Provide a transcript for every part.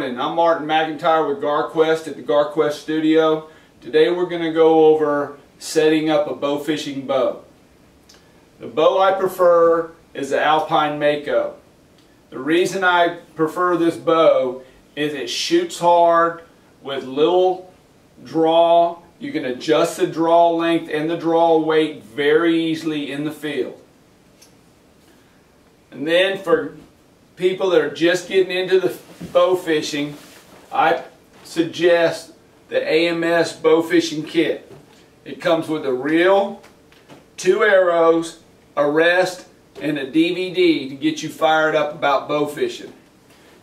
morning. I'm Martin McIntyre with Garquest at the Garquest studio. Today we're going to go over setting up a bow fishing bow. The bow I prefer is the Alpine Mako. The reason I prefer this bow is it shoots hard with little draw. You can adjust the draw length and the draw weight very easily in the field. And then for people that are just getting into the bow fishing, I suggest the AMS bow fishing kit. It comes with a reel, 2 arrows, a rest, and a DVD to get you fired up about bow fishing.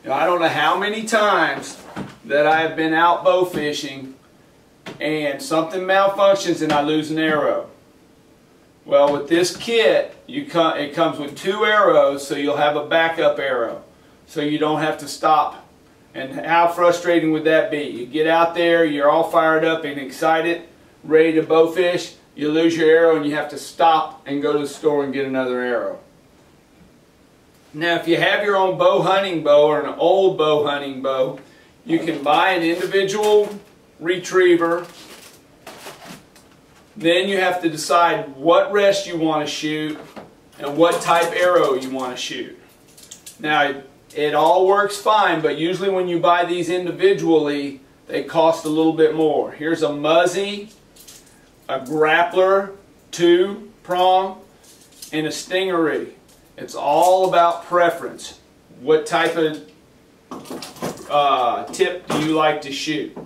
Now, I don't know how many times that I have been out bow fishing and something malfunctions and I lose an arrow. Well, with this kit, it comes with 2 arrows, so you'll have a backup arrow, so you don't have to stop. And how frustrating would that be? You get out there, you're all fired up and excited, ready to bow fish, you lose your arrow and you have to stop and go to the store and get another arrow. Now, if you have your own bow hunting bow or an old bow hunting bow, you can buy an individual retriever. Then you have to decide what rest you want to shoot and what type arrow you want to shoot. Now, it all works fine, but usually when you buy these individually, they cost a little bit more. Here's a Muzzy, a Grappler 2-prong, and a Stingery. It's all about preference. What type of tip do you like to shoot?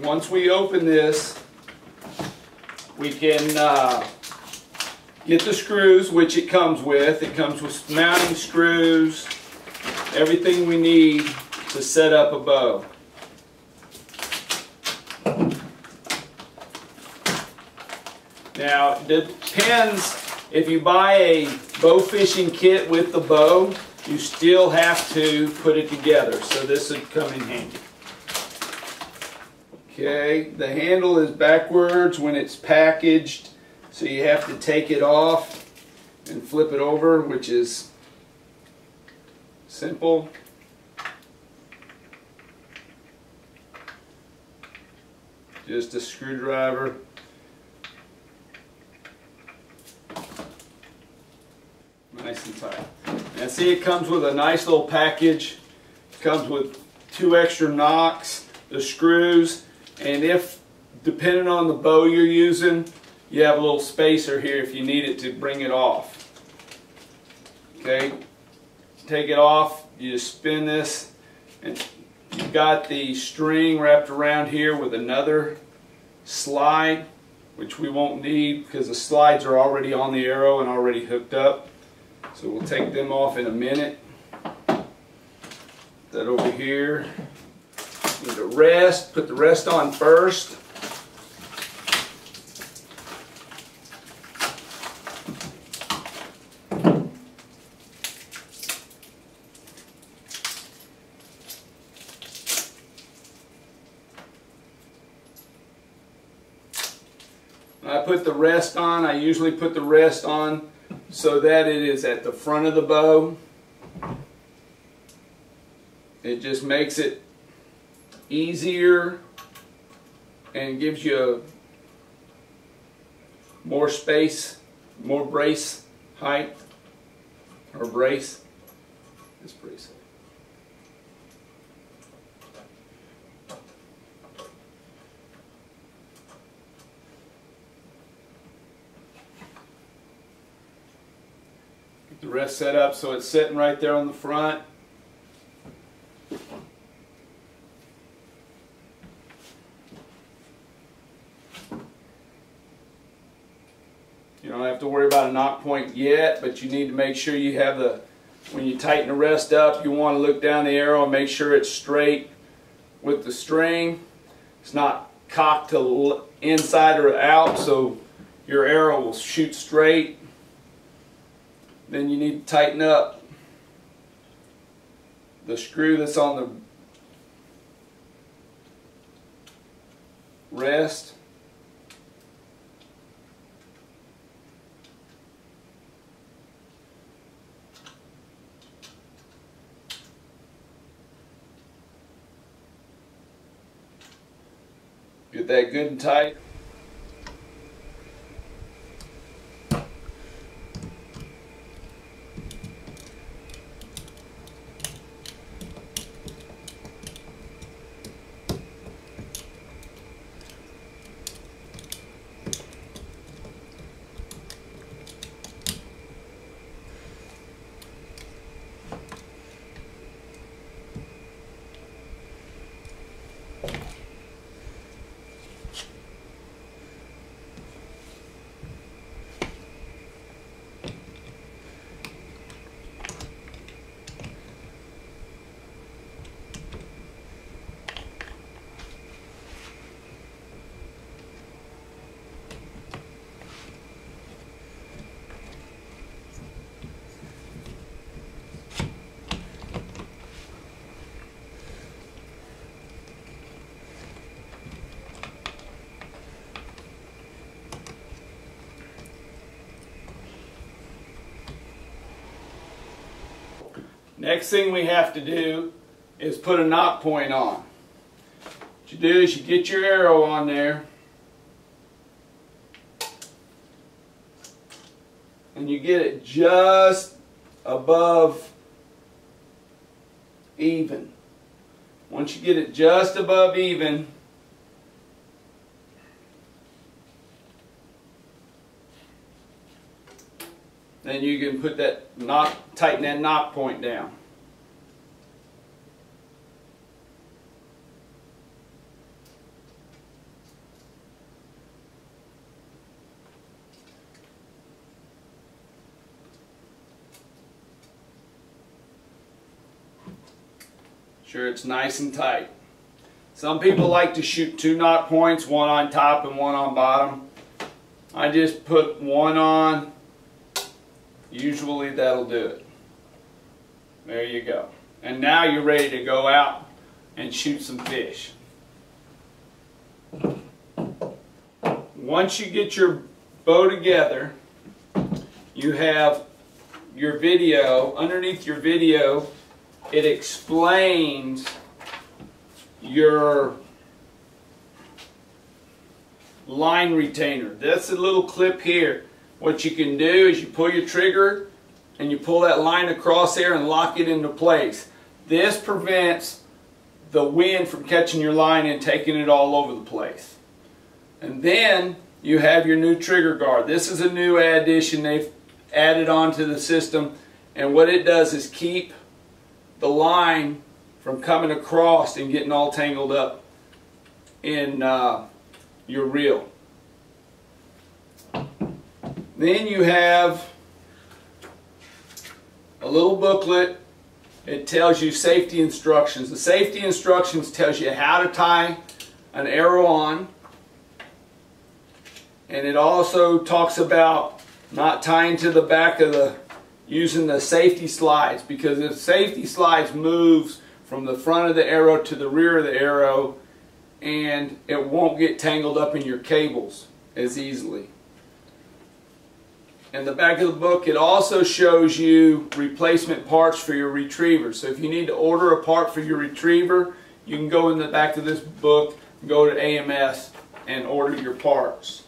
Once we open this, we can get the screws, which it comes with. It comes with mounting screws, everything we need to set up a bow. Now, it depends. If you buy a bow fishing kit with the bow, you still have to put it together, so this would come in handy. Okay, the handle is backwards when it's packaged, so you have to take it off and flip it over, which is simple. Just a screwdriver. Nice and tight. And see, it comes with a nice little package. It comes with 2 extra nocks, the screws, and if, depending on the bow you're using, you have a little spacer here if you need it to bring it off. Okay, take it off, you just spin this, and you've got the string wrapped around here with another slide, which we won't need because the slides are already on the arrow and already hooked up. So we'll take them off in a minute. That over here. Need a rest. Put the rest on first. When I put the rest on, I usually put the rest on so that it is at the front of the bow. It just makes it easier and gives you more space, more brace height, or brace. It's brace height. The rest set up so it's sitting right there on the front. You don't have to worry about a knock point yet, but you need to make sure you have the, when you tighten the rest up, you want to look down the arrow and make sure it's straight with the string. It's not cocked to inside or out, so your arrow will shoot straight. Then you need to tighten up the screw that's on the rest. Get that good and tight. Next thing we have to do is put a knot point on. What you do is you get your arrow on there and you get it just above even. Once you get it just above even, then you can put that knot, tighten that knot point down. Sure, it's nice and tight. Some people like to shoot 2 knot points, one on top and one on bottom. I just put one on. Usually that'll do it. There you go. And now you're ready to go out and shoot some fish. Once you get your bow together, you have your video. Underneath your video, it explains your line retainer. That's a little clip here. What you can do is you pull your trigger and you pull that line across there and lock it into place. This prevents the wind from catching your line and taking it all over the place. And then you have your new trigger guard. This is a new addition they've added onto the system, and what it does is keep the line from coming across and getting all tangled up in your reel. Then you have a little booklet. It tells you safety instructions. The safety instructions tells you how to tie an arrow on, and it also talks about not tying to the back of the, using the safety slides, because if safety slides moves from the front of the arrow to the rear of the arrow, and it won't get tangled up in your cables as easily. In the back of the book, it also shows you replacement parts for your retriever. So if you need to order a part for your retriever, you can go in the back of this book, go to AMS and order your parts.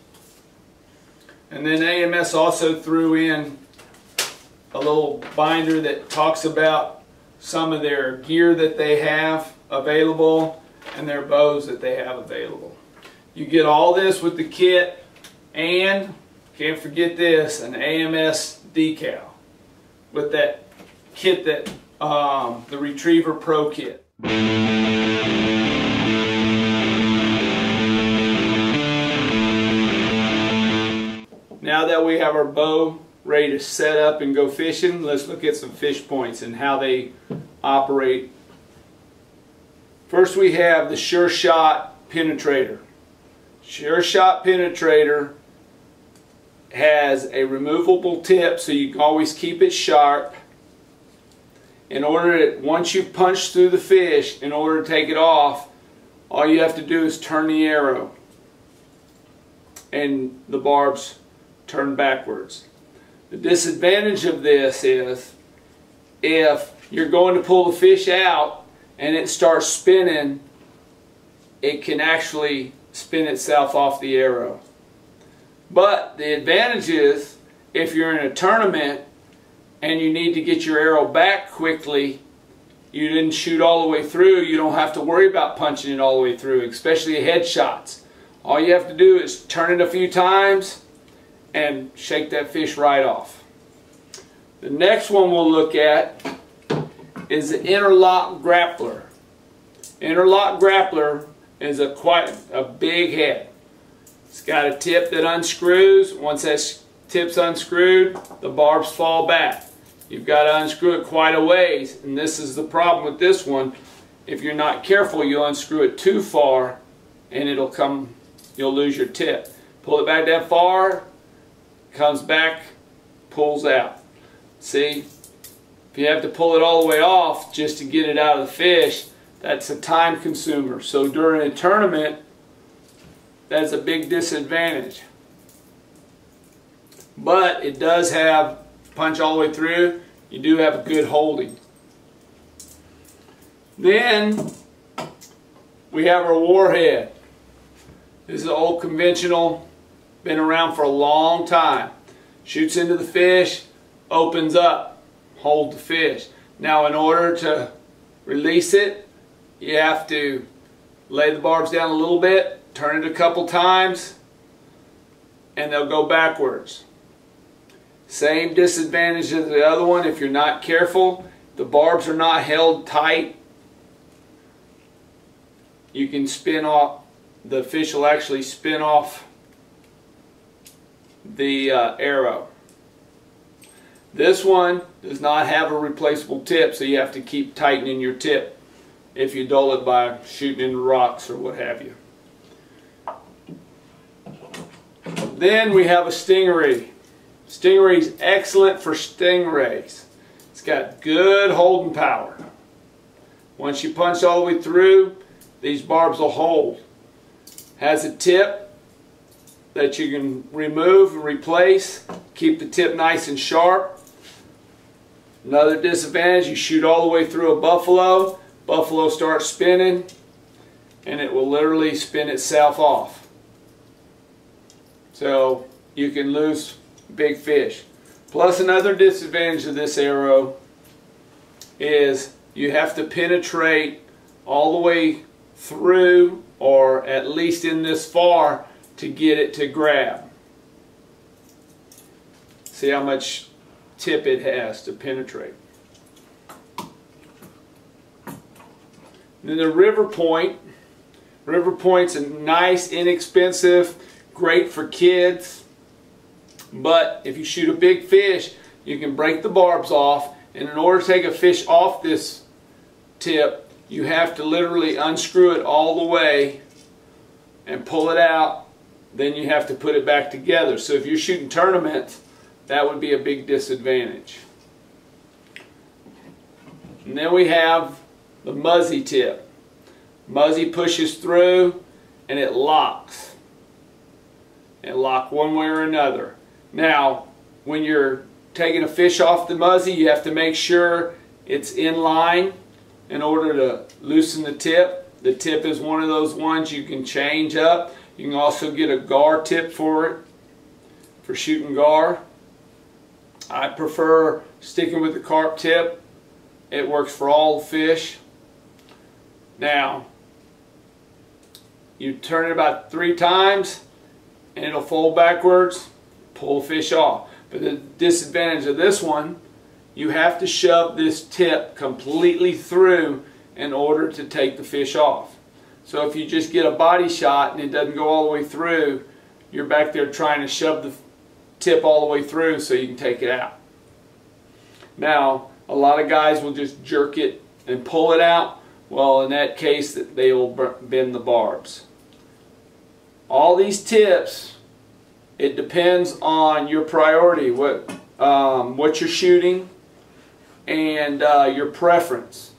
And then AMS also threw in a little binder that talks about some of their gear that they have available and their bows that they have available. You get all this with the kit, and can't forget this, an AMS decal with that kit, that the Retriever Pro kit. Now that we have our bow ready to set up and go fishing, let's look at some fish points and how they operate. First, we have the Sure Shot penetrator. Sure Shot penetrator has a removable tip, so you can always keep it sharp. In order to, once you've punched through the fish, in order to take it off, all you have to do is turn the arrow and the barbs turn backwards. The disadvantage of this is if you're going to pull the fish out and it starts spinning, it can actually spin itself off the arrow. But the advantage is, if you're in a tournament and you need to get your arrow back quickly, you didn't shoot all the way through, you don't have to worry about punching it all the way through, especially headshots. All you have to do is turn it a few times and shake that fish right off. The next one we'll look at is the interlock grappler. Interlock grappler is quite a big head. It's got a tip that unscrews. Once that tip's unscrewed, the barbs fall back. You've got to unscrew it quite a ways, and this is the problem with this one. If you're not careful, you'll unscrew it too far and you'll lose your tip. Pull it back that far, comes back, pulls out. See, if you have to pull it all the way off just to get it out of the fish, that's a time consumer. So during a tournament, that's a big disadvantage. But it does have punch all the way through. You do have a good holding. Then we have our warhead. This is an old conventional, been around for a long time. Shoots into the fish, opens up, hold the fish. Now in order to release it, you have to lay the barbs down a little bit, turn it a couple times, and they'll go backwards. Same disadvantage as the other one. If you're not careful, the barbs are not held tight, you can spin off, the fish will actually spin off the arrow. This one does not have a replaceable tip, so you have to keep tightening your tip if you dull it by shooting into rocks or what have you. Then we have a stingray. Stingray is excellent for stingrays. It's got good holding power. Once you punch all the way through, these barbs will hold. Has a tip that you can remove and replace. Keep the tip nice and sharp. Another disadvantage, you shoot all the way through a buffalo. Buffalo starts spinning and it will literally spin itself off. So you can lose big fish. Plus another disadvantage of this arrow is you have to penetrate all the way through, or at least in this far, to get it to grab. See how much tip it has to penetrate. Then the river point. River point's a nice, inexpensive, great for kids. But if you shoot a big fish, you can break the barbs off, and in order to take a fish off this tip, you have to literally unscrew it all the way and pull it out. Then you have to put it back together. So if you're shooting tournaments, that would be a big disadvantage. And then we have the muzzy tip. Muzzy pushes through and it locks. It locks one way or another. Now, when you're taking a fish off the muzzy, you have to make sure it's in line in order to loosen the tip. The tip is one of those ones you can change up. You can also get a gar tip for it, for shooting gar. I prefer sticking with the carp tip. It works for all the fish. Now, you turn it about 3 times and it'll fold backwards, pull the fish off. But the disadvantage of this one, you have to shove this tip completely through in order to take the fish off. So if you just get a body shot and it doesn't go all the way through, you're back there trying to shove the tip all the way through so you can take it out. Now, a lot of guys will just jerk it and pull it out. Well, in that case, they will bend the barbs. All these tips, it depends on your priority, what you're shooting, and your preference,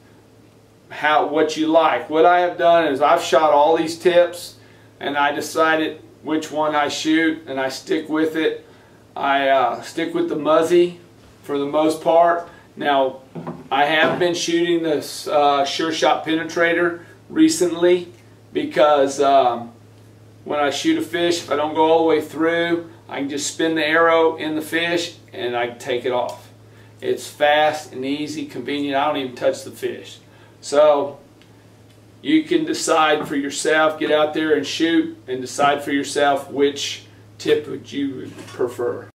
what you like. What I have done is I've shot all these tips, and I decided which one I shoot, and I stick with it. I stick with the muzzy for the most part. Now, I have been shooting this Sure Shot penetrator recently because when I shoot a fish, if I don't go all the way through, I can just spin the arrow in the fish and I can take it off. It's fast and easy, convenient. I don't even touch the fish. So you can decide for yourself, get out there and shoot, and decide for yourself which tip would you prefer.